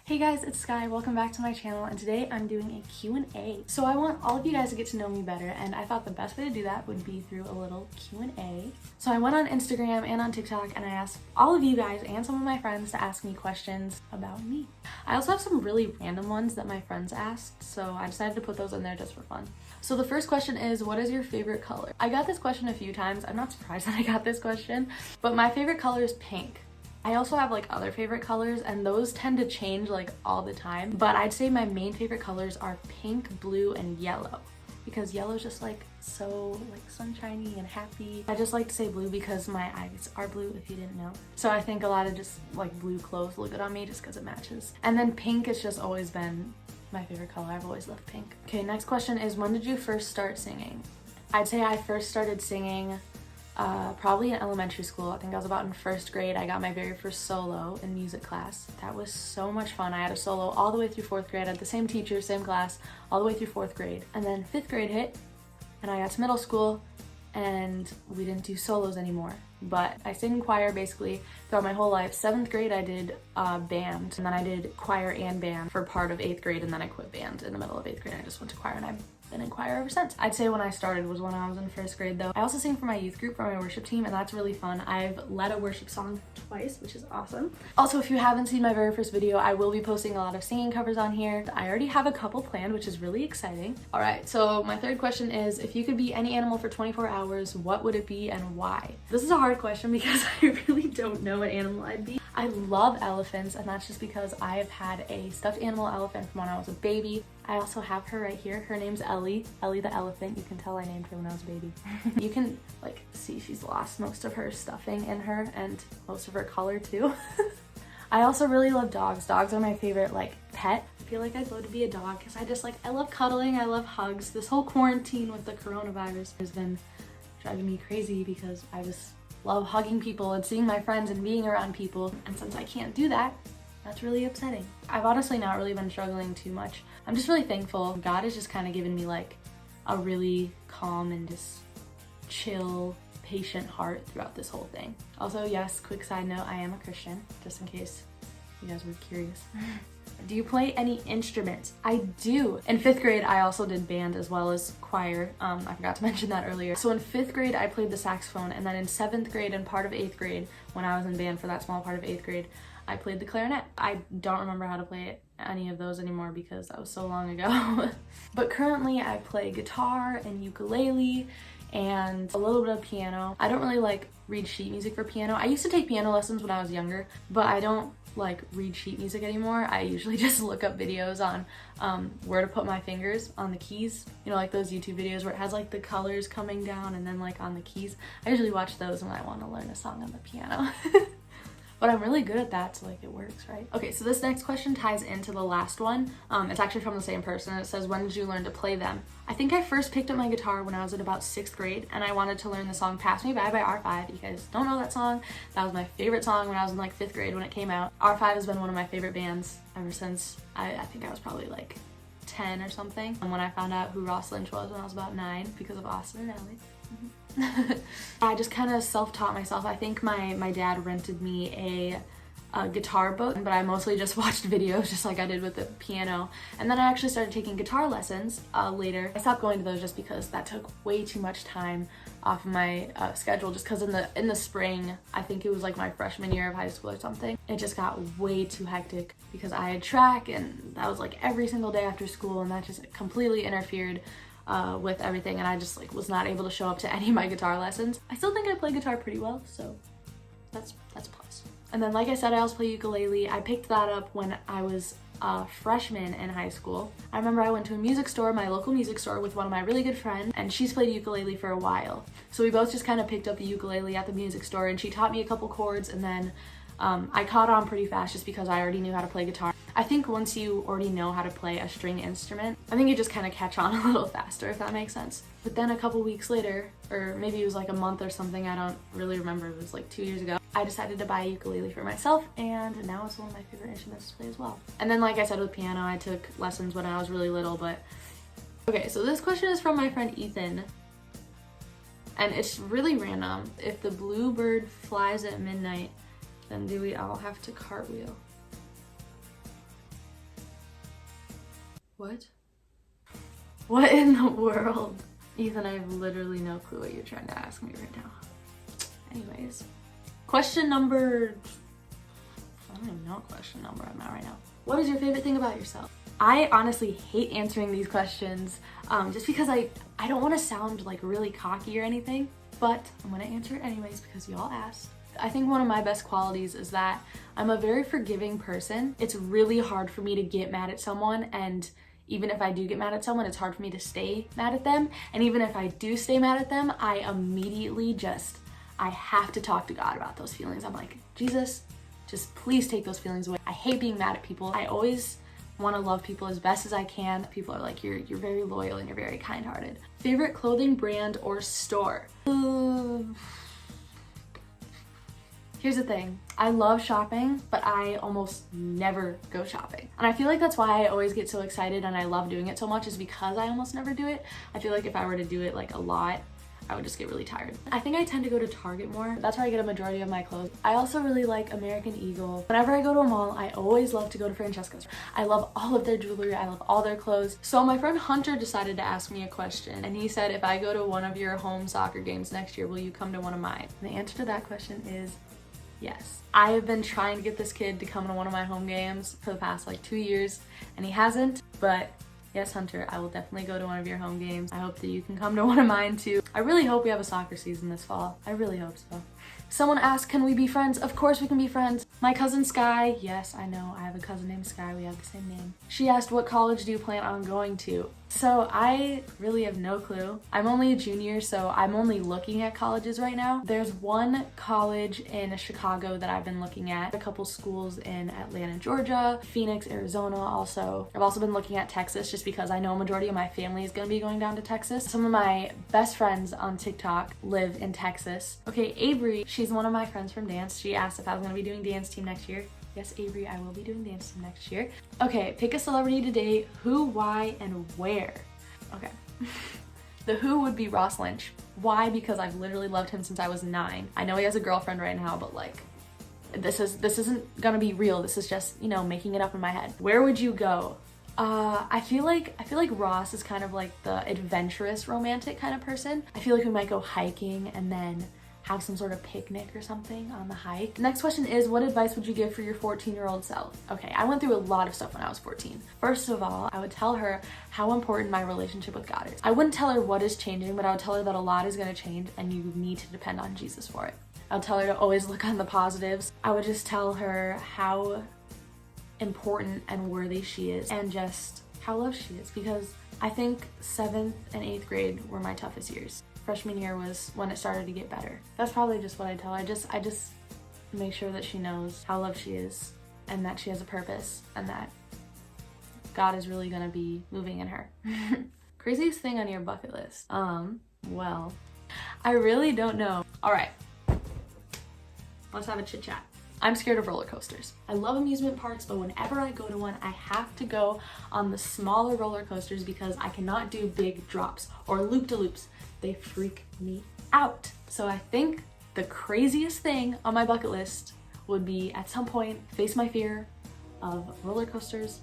Hey guys, it's Sky. Welcome back to my channel, and today I'm doing a Q&A. So I want all of you guys to get to know me better, and I thought the best way to do that would be through a little Q&A. So I went on Instagram and on TikTok and I asked all of you guys and some of my friends to ask me questions about me. I also have some really random ones that my friends asked, so I decided to put those in there just for fun. So the first question is, what is your favorite color? I got this question a few times. I'm not surprised that I got this question, but my favorite color is pink. I also have like other favorite colors, and those tend to change like all the time, but I'd say my main favorite colors are pink, blue, and yellow, because yellow's just like so like sunshiny and happy. I just like to say blue because my eyes are blue, if you didn't know. So I think a lot of just like blue clothes look good on me just because it matches. And then pink has just always been my favorite color. I've always loved pink. Okay, next question is, when did you first start singing? I'd say I first started singing probably in elementary school. I think I was about in first grade. I got my very first solo in music class. That was so much fun. I had a solo all the way through fourth grade. I had the same teacher, same class, all the way through fourth grade. And then fifth grade hit, and I got to middle school, and we didn't do solos anymore. But I sang in choir basically throughout my whole life. Seventh grade I did band, and then I did choir and band for part of eighth grade, and then I quit band in the middle of eighth grade. I just went to choir, and I've been in choir ever since. I'd say when I started was when I was in first grade though. I also sing for my youth group, for my worship team, and that's really fun. I've led a worship song twice, which is awesome. Also, if you haven't seen my very first video, I will be posting a lot of singing covers on here. I already have a couple planned, which is really exciting. All right, so my third question is, if you could be any animal for 24 hours, what would it be and why? This is a hard question because I really don't know what animal I'd be. I love elephants, and that's just because I have had a stuffed animal elephant from when I was a baby. I also have her right here. Her name's Ellie. Ellie the elephant. You can tell I named her when I was a baby. You can like see she's lost most of her stuffing in her and most of her color too. I also really love dogs. Dogs are my favorite like pet. I feel like I'd love to be a dog because I love cuddling. I love hugs. This whole quarantine with the coronavirus has been driving me crazy because I just love hugging people and seeing my friends and being around people. And since I can't do that, that's really upsetting. I've honestly not really been struggling too much. I'm just really thankful. God has just kind of given me like a really calm and just chill, patient heart throughout this whole thing. Also, yes, quick side note, I am a Christian, just in case you guys were curious. Do you play any instruments? I do. In fifth grade, I also did band as well as choir. I forgot to mention that earlier. So in fifth grade, I played the saxophone, and then in seventh grade and part of eighth grade, when I was in band for that small part of eighth grade, I played the clarinet. I don't remember how to play any of those anymore because that was so long ago. But currently I play guitar and ukulele and a little bit of piano. I don't really like read sheet music for piano. I used to take piano lessons when I was younger, but I don't like read sheet music anymore. I usually just look up videos on where to put my fingers on the keys. You know, like those YouTube videos where it has like the colors coming down and then like on the keys. I usually watch those when I want to learn a song on the piano. But I'm really good at that, so like it works, right? Okay, so this next question ties into the last one. It's actually from the same person. It says, when did you learn to play them? I think I first picked up my guitar when I was in about sixth grade, and I wanted to learn the song Pass Me By R5. You guys don't know that song. That was my favorite song when I was in like fifth grade when it came out. R5 has been one of my favorite bands ever since I think I was probably like 10 or something. And when I found out who Ross Lynch was when I was about 9 because of Austin and Ally. I just kind of self-taught myself. I think my dad rented me a guitar book, but I mostly just watched videos just like I did with the piano. And then I actually started taking guitar lessons later. I stopped going to those just because that took way too much time off of my schedule, just because in the spring, I think it was like my freshman year of high school or something, it just got way too hectic because I had track and that was like every single day after school, and that just completely interfered with everything, and I just like was not able to show up to any of my guitar lessons. I still think I play guitar pretty well, so that's plus. And then like I said, I also play ukulele. I picked that up when I was a freshman in high school. I remember I went to a music store, my local music store, with one of my really good friends, and she's played ukulele for a while. So we both just kind of picked up the ukulele at the music store, and she taught me a couple chords, and then I caught on pretty fast just because I already knew how to play guitar. I think once you already know how to play a string instrument, I think you just kind of catch on a little faster, if that makes sense. But then a couple weeks later, or maybe it was like a month or something, I don't really remember, it was like 2 years ago, I decided to buy a ukulele for myself, and now it's one of my favorite instruments to play as well. And then like I said with piano, I took lessons when I was really little, but... Okay, so this question is from my friend Ethan, and it's really random. If the blue bird flies at midnight, then do we all have to cartwheel? What? What in the world? Ethan, I have literally no clue what you're trying to ask me right now. Anyways, question number, I don't even know what question number I'm at right now. What is your favorite thing about yourself? I honestly hate answering these questions just because I don't want to sound like really cocky or anything, but I'm gonna answer it anyways because y'all asked. I think one of my best qualities is that I'm a very forgiving person. It's really hard for me to get mad at someone, and even if I do get mad at someone, it's hard for me to stay mad at them. And even if I do stay mad at them, I immediately I have to talk to God about those feelings. I'm like, Jesus, just please take those feelings away. I hate being mad at people. I always want to love people as best as I can. People are like, you're very loyal and you're very kind-hearted. Favorite clothing brand or store? Here's the thing, I love shopping, but I almost never go shopping. And I feel like that's why I always get so excited and I love doing it so much, is because I almost never do it. I feel like if I were to do it like a lot, I would just get really tired. I think I tend to go to Target more. That's where I get a majority of my clothes. I also really like American Eagle. Whenever I go to a mall, I always love to go to Francesca's. I love all of their jewelry. I love all their clothes. So my friend Hunter decided to ask me a question, and he said, if I go to one of your home soccer games next year, will you come to one of mine? And the answer to that question is yes. I have been trying to get this kid to come to one of my home games for the past like 2 years, and he hasn't, but yes, Hunter, I will definitely go to one of your home games. I hope that you can come to one of mine too. I really hope we have a soccer season this fall. I really hope so. Someone asked, can we be friends? Of course we can be friends. My cousin Sky, yes, I know, I have a cousin named Sky, we have the same name. She asked, what college do you plan on going to? So I really have no clue. I'm only a junior, so I'm only looking at colleges right now. There's one college in Chicago that I've been looking at, a couple schools in Atlanta, Georgia, Phoenix, Arizona also. I've also been looking at Texas just because I know a majority of my family is gonna be going down to Texas. Some of my best friends on TikTok live in Texas. Okay, Avery, she's one of my friends from dance. She asked if I was gonna be doing dance team next year. Yes, Avery, I will be doing dance team next year. Okay, pick a celebrity to date, who, why, and where. Okay. The who would be Ross Lynch. Why? Because I've literally loved him since I was 9. I know he has a girlfriend right now, but like, this isn't gonna be real. This is just, you know, making it up in my head. Where would you go? I feel like Ross is kind of like the adventurous romantic kind of person. I feel like we might go hiking and then have some sort of picnic or something on the hike. Next question is, what advice would you give for your 14-year-old self? Okay, I went through a lot of stuff when I was 14. First of all, I would tell her how important my relationship with God is. I wouldn't tell her what is changing, but I would tell her that a lot is gonna change and you need to depend on Jesus for it. I would tell her to always look on the positives. I would just tell her how important and worthy she is and just how loved she is, because I think 7th and 8th grade were my toughest years. Freshman year was when it started to get better. That's probably just what I tell her. I just make sure that she knows how loved she is and that she has a purpose and that God is really gonna be moving in her. Craziest thing on your bucket list? Well, I really don't know. All right, let's have a chit chat. I'm scared of roller coasters. I love amusement parks, but whenever I go to one, I have to go on the smaller roller coasters because I cannot do big drops or loop-de-loops. They freak me out. So I think the craziest thing on my bucket list would be at some point face my fear of roller coasters.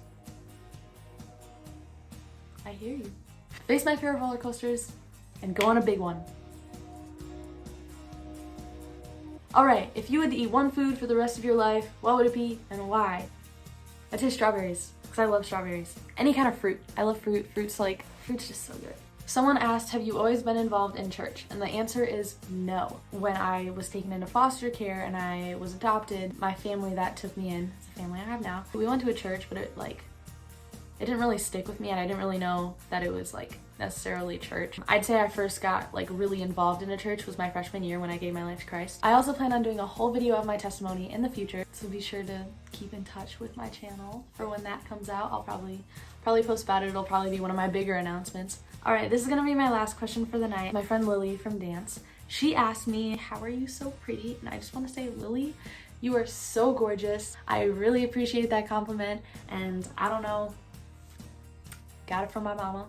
I hear you. Face my fear of roller coasters and go on a big one. All right, if you had to eat one food for the rest of your life, what would it be and why? I'd say strawberries, because I love strawberries. Any kind of fruit. I love fruit. Fruit's just so good. Someone asked, have you always been involved in church? And the answer is no. When I was taken into foster care and I was adopted, my family that took me in, it's the family I have now, we went to a church, but it didn't really stick with me and I didn't really know that it was necessarily church. I'd say I first got really involved in a church was my freshman year when I gave my life to Christ. I also plan on doing a whole video of my testimony in the future, so be sure to keep in touch with my channel for when that comes out. I'll probably post about it. It'll probably be one of my bigger announcements. All right, this is gonna be my last question for the night. My friend Lily from dance, she asked me, how are you so pretty? And I just wanna say, Lily, you are so gorgeous. I really appreciate that compliment, and I don't know, got it from my mama.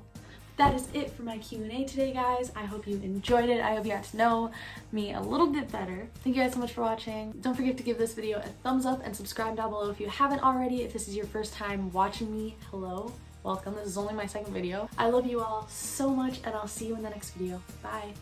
That is it for my Q&A today, guys. I hope you enjoyed it. I hope you got to know me a little bit better. Thank you guys so much for watching. Don't forget to give this video a thumbs up and subscribe down below if you haven't already. If this is your first time watching me, hello. welcome. This is only my second video. I love you all so much and I'll see you in the next video. Bye.